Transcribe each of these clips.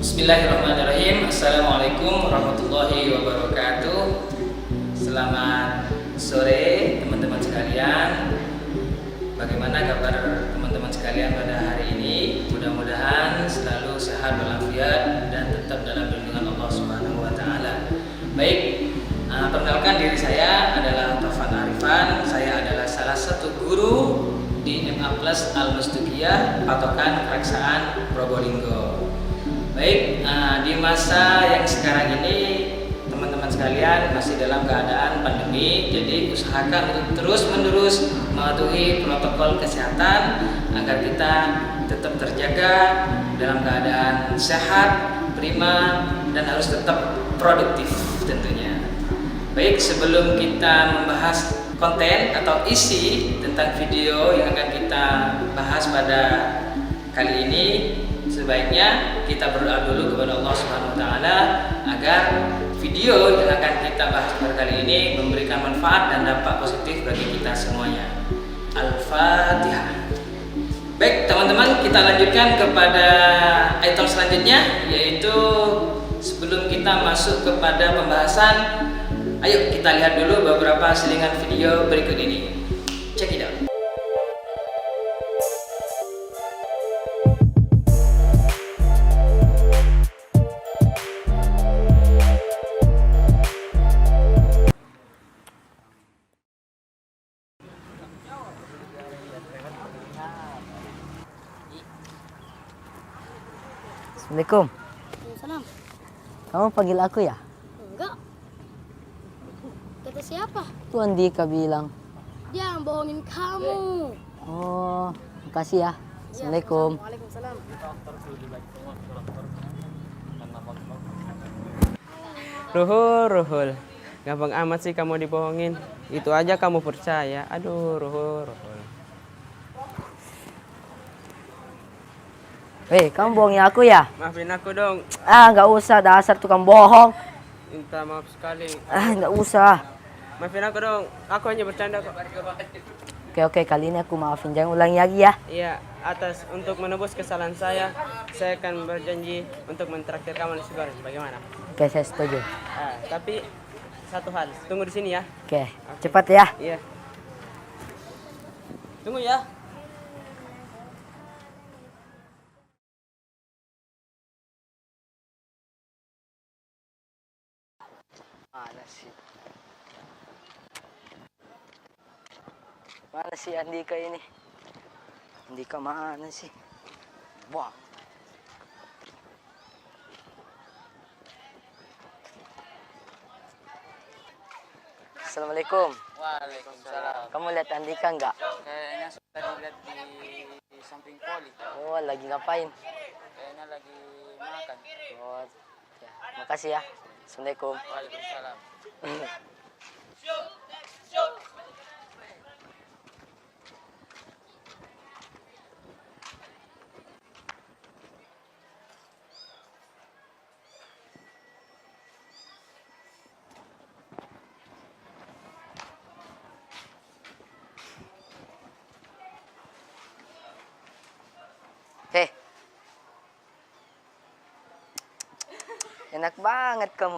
Bismillahirrahmanirrahim. Assalamualaikum warahmatullahi wabarakatuh. Selamat sore teman-teman sekalian. Bagaimana kabar teman-teman sekalian pada hari ini? Mudah-mudahan selalu sehat walafiat dan tetap dalam lindungan Allah Subhanahu wa taala. Baik, perkenalkan diri saya adalah Taufan Arifan. Saya adalah salah satu guru di MA Plus Al-Mustaqiyah Patokan Keraksaan Probolinggo. Baik, di masa yang sekarang ini teman-teman sekalian masih dalam keadaan pandemi, jadi usahakan untuk terus-menerus mematuhi protokol kesehatan agar kita tetap terjaga dalam keadaan sehat, prima, dan harus tetap produktif tentunya. Baik, sebelum kita membahas konten atau isi tentang video yang akan kita bahas pada kali ini, sebaiknya kita berdoa dulu kepada Allah Subhanahu wa taala agar video yang akan kita bahas pada kali ini memberikan manfaat dan dampak positif bagi kita semuanya. Al-Fatihah. Baik, teman-teman, kita lanjutkan kepada item selanjutnya, yaitu sebelum kita masuk kepada pembahasan, ayo kita lihat dulu beberapa selingan video berikut ini. Check it out. Assalamualaikum. Salam. Kamu panggil aku ya? Enggak. Kata siapa? Itu Andika bilang. Dia yang bohongin kamu. Oh, makasih ya. Assalamualaikum. Waalaikumsalam. Ruhul. Gampang amat sih kamu dibohongin. Itu aja kamu percaya. Aduh, Ruhul. Hei, kamu bohongin aku ya? Maafin aku dong. Nggak usah, dasar tukang bohong. Minta maaf sekali. Nggak usah. Maafin aku dong. Aku hanya bercanda kok. Oke, kali ini aku maafin. Jangan ulangi lagi ya. Iya, untuk menebus kesalahan saya akan berjanji untuk mentraktir kamu nasi goreng. Bagaimana? Oke, saya setuju. Tapi satu hal, tunggu di sini ya. Oke, cepat ya. Iya. Tunggu ya. Mana sih Andika ini? Andika mana sih? Wah. Assalamualaikum. Waalaikumsalam. Kamu lihat Andika nggak? Kayaknya sudah dilihat di samping poli. Oh, lagi ngapain? Kayaknya lagi makan. Oh, ya. Makasih ya. Assalamualaikum. Waalaikumsalam. Hei. Enak banget kamu.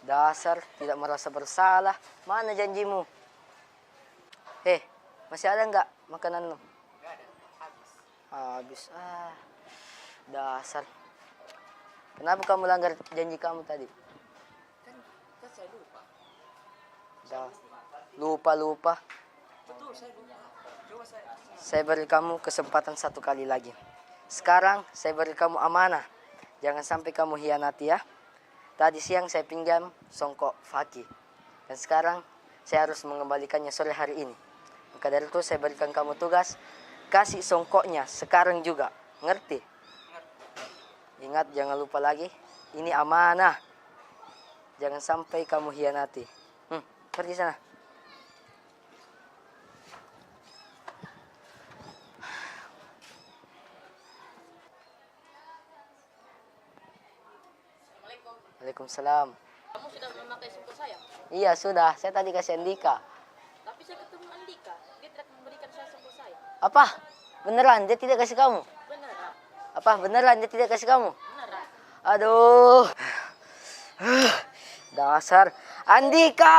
Dasar tidak merasa bersalah. Mana janjimu? Hei, masih ada nggak makananmu? Nggak ada, habis. Habis. Dasar. Kenapa kamu langgar janji kamu tadi? Kan saya lupa. Lupa. Betul, saya lupa. Coba saya. Saya beri kamu kesempatan satu kali lagi. Sekarang saya beri kamu amanah. Jangan sampai kamu hianati ya. Tadi siang saya pinjam songkok Faki. Dan sekarang saya harus mengembalikannya sore hari ini. Maka dari itu saya berikan kamu tugas. Kasih songkoknya sekarang juga. Ngerti? Ingat, jangan lupa lagi. Ini amanah. Jangan sampai kamu hianati. Pergi sana. Waalaikumsalam. Kamu sudah memakai songkok saya? Iya, sudah. Saya tadi kasih Andika. Tapi saya ketemu Andika. Dia tidak memberikan saya songkok saya. Apa? Beneran? Dia tidak kasih kamu? Benar. Apa beneran dia tidak kasih kamu? Aduh. Dasar Andika.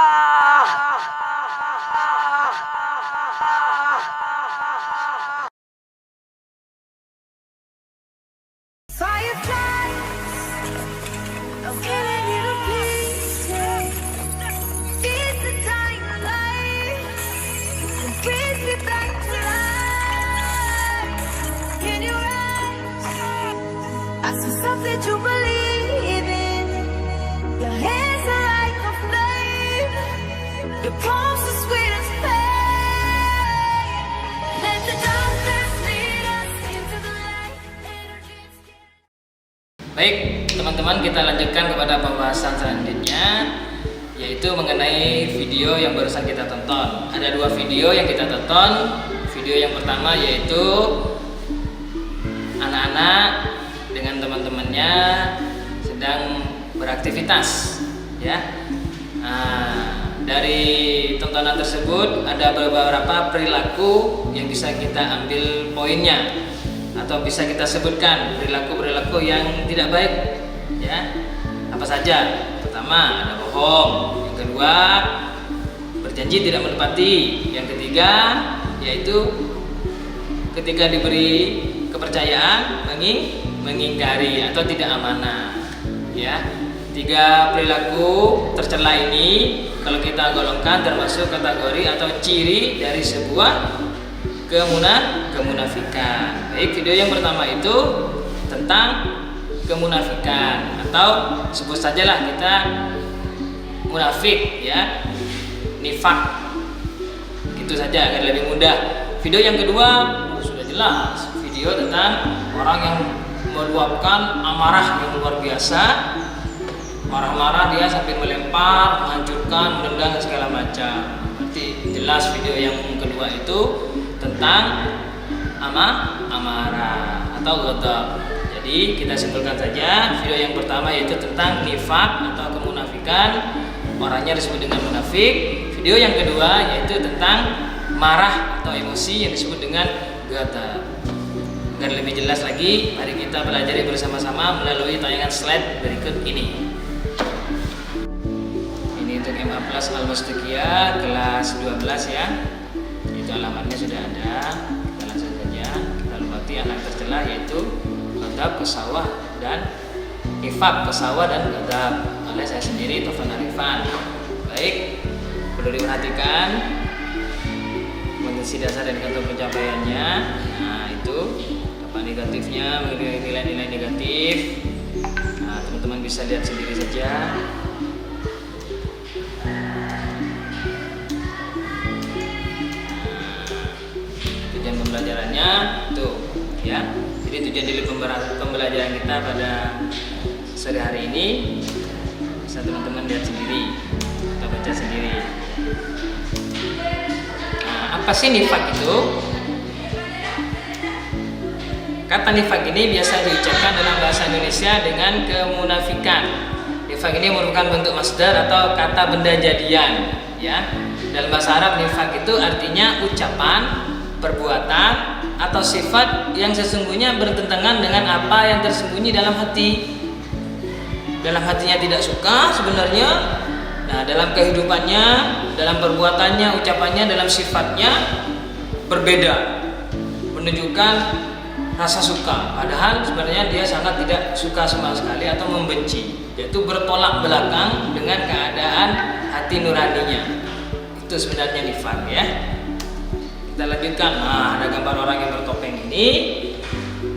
Something to believe in. Your hands are like a flame. Your palms are sweet as pain. Let the darkness lead us into the light. Baik, teman-teman, kita lanjutkan kepada pembahasan selanjutnya, yaitu mengenai video yang barusan kita tonton. Ada 2 video yang kita tonton. Video yang pertama yaitu anak-anak dengan teman-temannya sedang beraktivitas, ya. Dari tontonan tersebut ada beberapa perilaku yang bisa kita ambil poinnya atau bisa kita sebutkan perilaku-perilaku yang tidak baik, ya. Apa saja? Pertama, ada bohong. Yang kedua, berjanji tidak menepati. Yang ketiga, yaitu ketika diberi kepercayaan mengingkari atau tidak amanah, ya. 3 perilaku tercela ini kalau kita golongkan termasuk kategori atau ciri dari sebuah kemunafikan. Baik, video yang pertama itu tentang kemunafikan, atau sebut sajalah kita munafik, ya, nifak, gitu saja agar lebih mudah. Video yang kedua sudah jelas, video tentang orang yang meluapkan amarah yang luar biasa, marah-marah dia sampai melempar, menghancurkan, menendang segala macam. Berarti jelas video yang kedua itu tentang amarah atau ghadab. Jadi kita simpulkan saja, video yang pertama yaitu tentang nifak atau kemunafikan, orangnya disebut dengan munafik. Video yang kedua yaitu tentang marah atau emosi yang disebut dengan ghadab. Agar lebih jelas lagi, mari kita pelajari bersama-sama melalui tayangan slide berikut ini. Ini untuk MA Plus Al-Mustaqiyah kelas 12, ya. Itu alamatnya sudah ada. Kita langsung saja kita lewati anak tercela yaitu ghadab, kesawah, dan nifak, kesawah dan ghadab oleh saya sendiri, Taufan Arifan. Baik, perlu diperhatikan kondisi dasar dan contoh pencapaiannya. Nah, itu dampak negatifnya, nilai-nilai negatif. Nah, teman-teman bisa lihat sendiri saja. Tujuan pembelajarannya tuh, ya. Jadi tujuan dari pembelajaran kita pada sore hari ini bisa teman-teman lihat sendiri atau baca sendiri. Apa sih nifak itu? Kata nifak ini biasa diucapkan dalam bahasa Indonesia dengan kemunafikan. Nifak ini merupakan bentuk masdar atau kata benda jadian, ya. Dalam bahasa Arab nifak itu artinya ucapan, perbuatan atau sifat yang sesungguhnya bertentangan dengan apa yang tersembunyi dalam hati. Dalam hatinya tidak suka sebenarnya. Nah, dalam kehidupannya, dalam perbuatannya, ucapannya, dalam sifatnya berbeda, menunjukkan rasa suka, padahal sebenarnya dia sangat tidak suka sama sekali atau membenci, yaitu bertolak belakang dengan keadaan hati nuraninya. Itu sebenarnya nifak, ya. Kita lanjutkan. Nah, ada gambar orang yang bertopeng ini,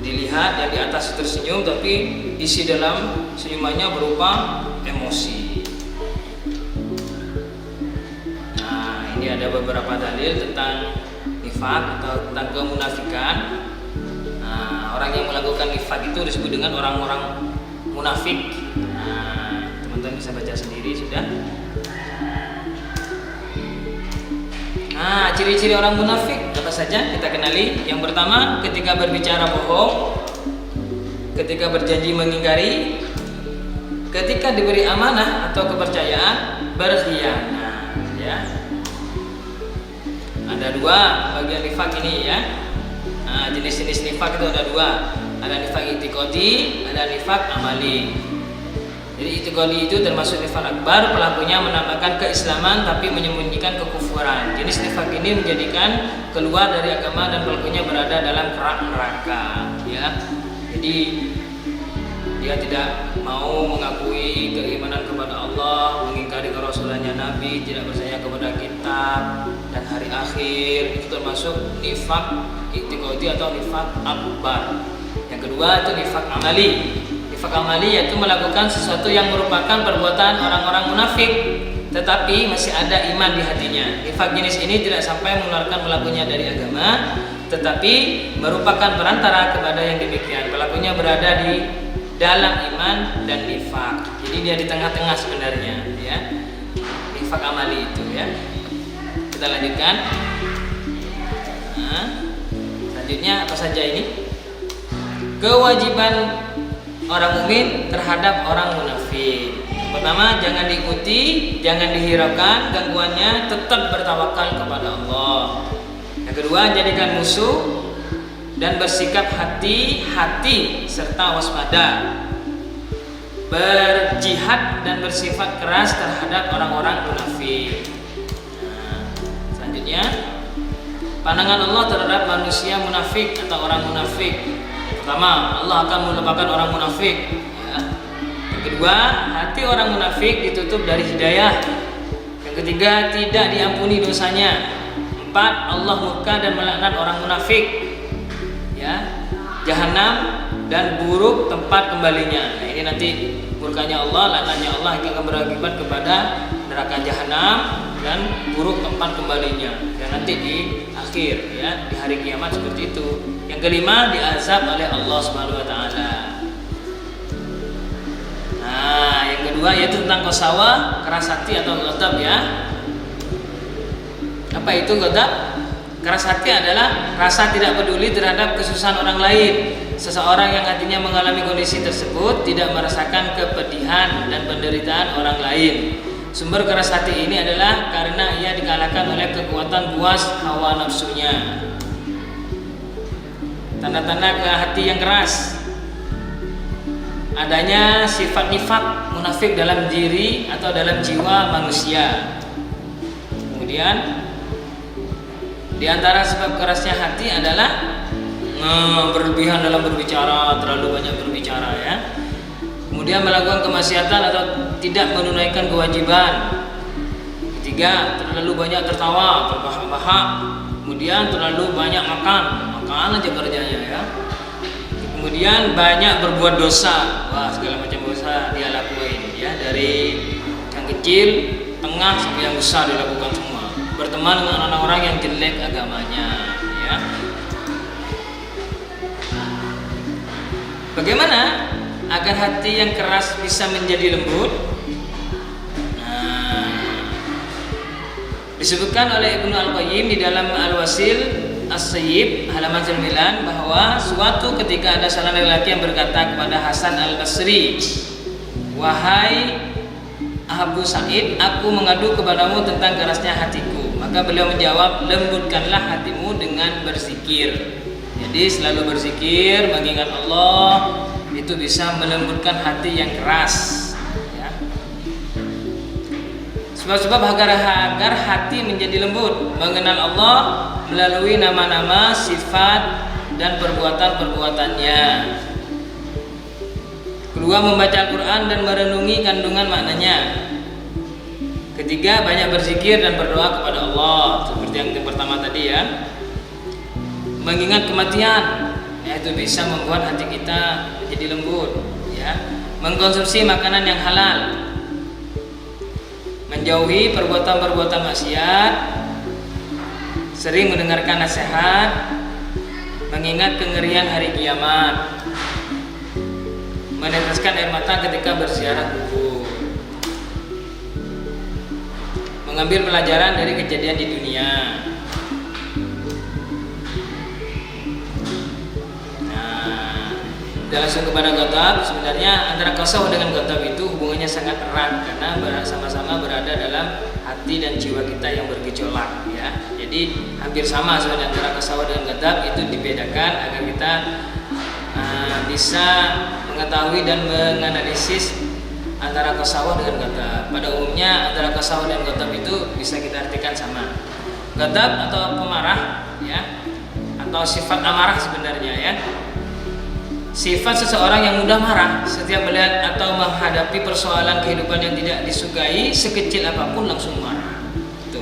dilihat yang di atas tersenyum, tapi isi dalam senyumannya berupa emosi. Ini ada beberapa dalil tentang nifak atau tentang kemunafikan. Nah, orang yang melakukan nifak itu disebut dengan orang-orang munafik. Nah, teman-teman bisa baca sendiri sudah. Nah, ciri-ciri orang munafik apa saja kita kenali. Yang pertama, ketika berbicara bohong, ketika berjanji mengingkari, ketika diberi amanah atau kepercayaan berkhianat, ya. Ada 2 bagian nifak ini, ya. Nah, jenis-jenis nifak itu ada 2. Ada nifak i'tiqadi, ada nifak amali. Jadi i'tiqadi itu termasuk nifak akbar, pelakunya menampakkan keislaman tapi menyembunyikan kekufuran. Jenis nifak ini menjadikan keluar dari agama dan pelakunya berada dalam kerak neraka, ya. Jadi dia tidak mau mengakui keimanan kepada Allah, mengingkari kerasulannya Nabi, tidak percaya kepada kitab dan hari akhir. Itu termasuk nifak i'tiqadi atau nifak akbar. Yang kedua itu nifak amali. Nifak amali yaitu melakukan sesuatu yang merupakan perbuatan orang-orang munafik tetapi masih ada iman di hatinya. Nifak jenis ini tidak sampai mengeluarkan pelakunya dari agama, tetapi merupakan perantara kepada yang demikian. Pelakunya berada di dalam iman dan nifak. Jadi dia di tengah-tengah sebenarnya, ya. Nifak amali itu, ya. Kita lanjutkan. Nah, selanjutnya apa saja ini? Kewajiban orang mukmin terhadap orang munafik. Pertama, jangan diikuti, jangan dihiraukan gangguannya, tetap bertawakal kepada Allah. Yang kedua, jadikan musuh dan bersikap hati-hati serta waspada. Berjihad dan bersifat keras terhadap orang-orang munafik. Nah, selanjutnya, pandangan Allah terhadap manusia munafik atau orang munafik. Pertama, Allah akan melupakan orang munafik, ya. Yang kedua, hati orang munafik ditutup dari hidayah. Yang ketiga, tidak diampuni dosanya. Empat, Allah murka dan melaknat orang munafik, ya. Jahanam dan buruk tempat kembalinya. Nah, ini nanti murkanya Allah, laknatnya Allah akan berakibat kepada neraka jahanam dan buruk tempat kembalinya. Dan nanti di akhir, ya, di hari kiamat seperti itu. Yang kelima, diazab oleh Allah Subhanahu wa taala. Nah, yang kedua yaitu tentang qasawa, keras hati atau ghadab, ya. Apa itu ghadab? Keras hati adalah rasa tidak peduli terhadap kesusahan orang lain. Seseorang yang hatinya mengalami kondisi tersebut tidak merasakan kepedihan dan penderitaan orang lain. Sumber keras hati ini adalah karena ia dikalahkan oleh kekuatan puas hawa nafsunya. Tanda-tanda ke hati yang keras: adanya sifat nifak munafik dalam diri atau dalam jiwa manusia. Kemudian di antara sebab kerasnya hati adalah berlebihan dalam berbicara, terlalu banyak berbicara, ya. Kemudian melakukan kemaksiatan atau tidak menunaikan kewajiban. Ketiga, terlalu banyak tertawa, terbahak-bahak. Kemudian terlalu banyak makan aja kerjanya, ya. Kemudian banyak berbuat dosa. Wah, segala macam dosa dia lakuin, ya, dari yang kecil, tengah sampai yang besar dilakukan semua. Berteman dengan orang-orang yang jelek agamanya, ya. Bagaimana agar hati yang keras bisa menjadi lembut? Nah, disebutkan oleh Ibnu Al-Qayyim di dalam Al-Wasil As-Sayyib halaman 9 bahwa suatu ketika ada seorang lelaki yang berkata kepada Hasan Al-Basri, "Wahai Abu Sa'id, aku mengadu kepadamu tentang kerasnya hatiku." Maka beliau menjawab, "Lembutkanlah hatimu dengan berzikir." Jadi selalu berzikir, mengingat Allah, itu bisa melembutkan hati yang keras, ya. Sebab-sebab agar hati menjadi lembut, mengenal Allah melalui nama-nama, sifat dan perbuatan-perbuatannya. Kedua, membaca Al-Quran dan merenungi kandungan maknanya. Ketiga, banyak berzikir dan berdoa kepada Allah, seperti yang pertama tadi, ya. Mengingat kematian, ya, itu bisa membuat hati kita menjadi lembut, ya. Mengkonsumsi makanan yang halal, menjauhi perbuatan-perbuatan maksiat, sering mendengarkan nasihat, mengingat kengerian hari kiamat, meneteskan air mata ketika berziarah kubur, mengambil pelajaran dari kejadian di dunia. Kita langsung kepada ghadab. Sebenarnya antara qasawa dengan ghadab itu hubungannya sangat erat karena sama-sama berada dalam hati dan jiwa kita yang bergejolak, ya. Jadi hampir sama sebenarnya antara qasawa dengan ghadab, itu dibedakan agar kita bisa mengetahui dan menganalisis antara qasawah dengan ghadab. Pada umumnya antara qasawah dan ghadab itu bisa kita artikan sama. Ghadab atau pemarah ya, atau sifat amarah sebenarnya ya. Sifat seseorang yang mudah marah setiap melihat atau menghadapi persoalan kehidupan yang tidak disukai, sekecil apapun langsung marah. Itu.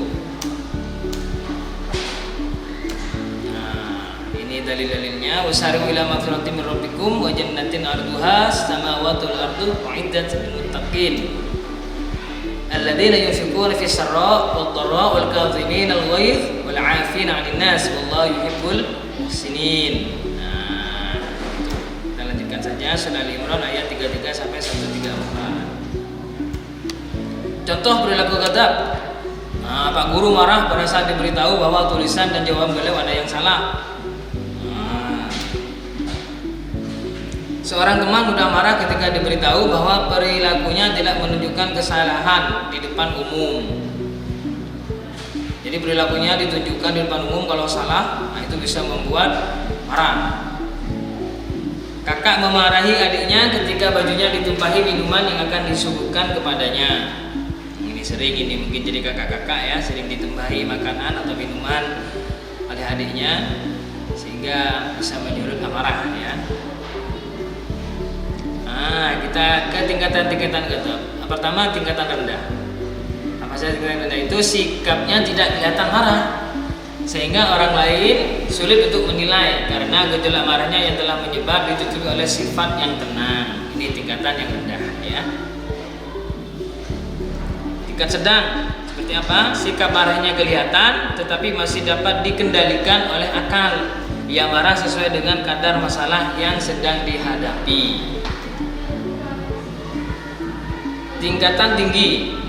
Nah, ini dalil-dalilnya. Wasari'u ila magfiratin min rabbikum wa jannatin 'arduha samawati wal ardu u'iddat lil muttaqin. Alladzina yunfiquna fis sarra' wad dharra wal kadhimina al ghaidh wal 'afina 'anil nas wallahu yuhibbul muhsinin. Saja Surah Al-Imran ayat 33 sampai 134. Contoh perilaku ghadab. Pak guru marah pada saat diberitahu bahwa tulisan dan jawaban beliau ada yang salah. Seorang teman mudah marah ketika diberitahu bahwa perilakunya tidak menunjukkan kesalahan di depan umum. Jadi perilakunya ditunjukkan di depan umum kalau salah, itu bisa membuat marah. Kakak memarahi adiknya ketika bajunya ditumpahi minuman yang akan disuguhkan kepadanya. Ini sering, ini mungkin jadi kakak-kakak ya, sering ditumpahi makanan atau minuman oleh adiknya sehingga bisa menyulut amarah ya. Kita ke tingkatan-tingkatan ghadab. Pertama tingkatan rendah. Apa saja tingkatan rendah itu? Sikapnya tidak kelihatan marah sehingga orang lain sulit untuk menilai karena gejolak marahnya yang telah menyebar ditutupi oleh sifat yang tenang. Ini tingkatan yang rendah ya. Tingkat sedang seperti apa? Sikap marahnya kelihatan tetapi masih dapat dikendalikan oleh akal. Ia marah sesuai dengan kadar masalah yang sedang dihadapi. Tingkatan tinggi.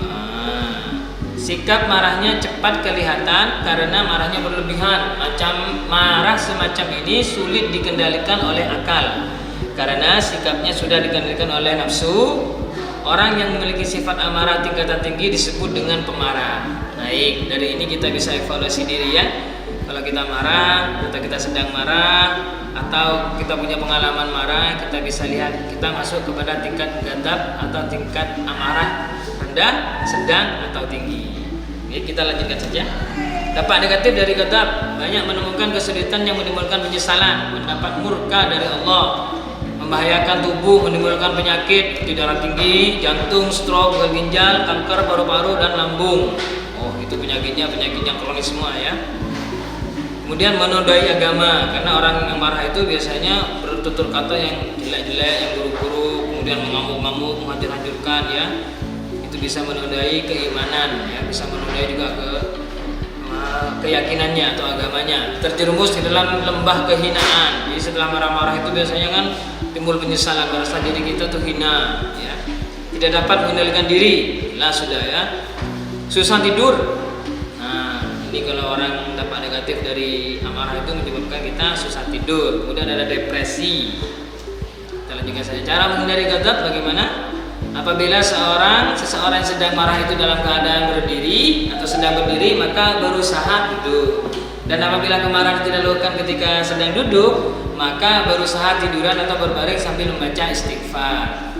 Sikap marahnya cepat kelihatan karena marahnya berlebihan. Macam marah semacam ini sulit dikendalikan oleh akal karena sikapnya sudah dikendalikan oleh nafsu. Orang yang memiliki sifat amarah tingkatan tinggi disebut dengan pemarah. Baik, dari ini kita bisa evaluasi diri ya. Kalau kita marah atau kita sedang marah atau kita punya pengalaman marah, kita bisa lihat kita masuk kepada tingkat ghadab atau tingkat amarah rendah, sedang atau tinggi. Oke, kita lanjutkan saja. Dampak negatif dari ghadab: banyak menemukan kesulitan yang menimbulkan penyesalan, mendapat murka dari Allah, membahayakan tubuh, menimbulkan penyakit seperti darah tinggi, jantung, stroke, gagal ginjal, kanker paru-paru dan lambung. Oh, itu penyakitnya penyakit yang kronis semua ya. Kemudian menodai agama, karena orang yang marah itu biasanya bertutur kata yang jelek-jelek, yang buruk-buruk, kemudian mengamuk-ngamuk, menghancur-hancurkan ya. Itu bisa menodai keimanan ya, bisa menodai juga keyakinannya atau agamanya. Terjerumus di dalam lembah kehinaan. Jadi setelah marah-marah itu biasanya kan timbul penyesalan, merasa diri kita tuh hina ya. Tidak dapat mengendalikan diri. Lah sudah ya. Susah tidur. Nah, ini kalau orang dampak negatif dari amarah itu menyebabkan kita susah tidur. Kemudian ada depresi. Kita lanjutkan saja. Cara menghindari ghadab bagaimana? Apabila seseorang yang sedang marah itu dalam keadaan berdiri atau sedang berdiri, maka berusaha duduk. Dan apabila kemarahan tidak dilakukan ketika sedang duduk, maka berusaha tiduran atau berbaring sambil membaca istighfar.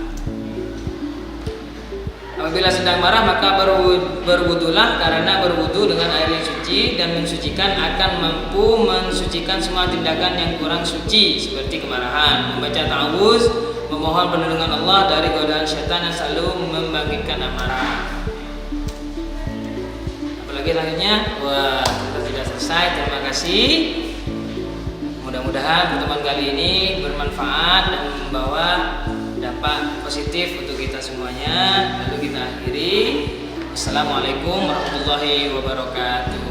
Apabila sedang marah, maka berwudulah, karena berwudu dengan air yang suci dan mensucikan akan mampu mensucikan semua tindakan yang kurang suci seperti kemarahan. Membaca ta'awuz, memohon perlindungan Allah dari godaan syaitan yang selalu membangkitkan amarah. Apalagi selanjutnya, wah, kita sudah selesai. Terima kasih. Mudah-mudahan pertemuan kali ini bermanfaat dan membawa dampak positif untuk kita semuanya. Lalu kita akhiri. Assalamualaikum warahmatullahi wabarakatuh.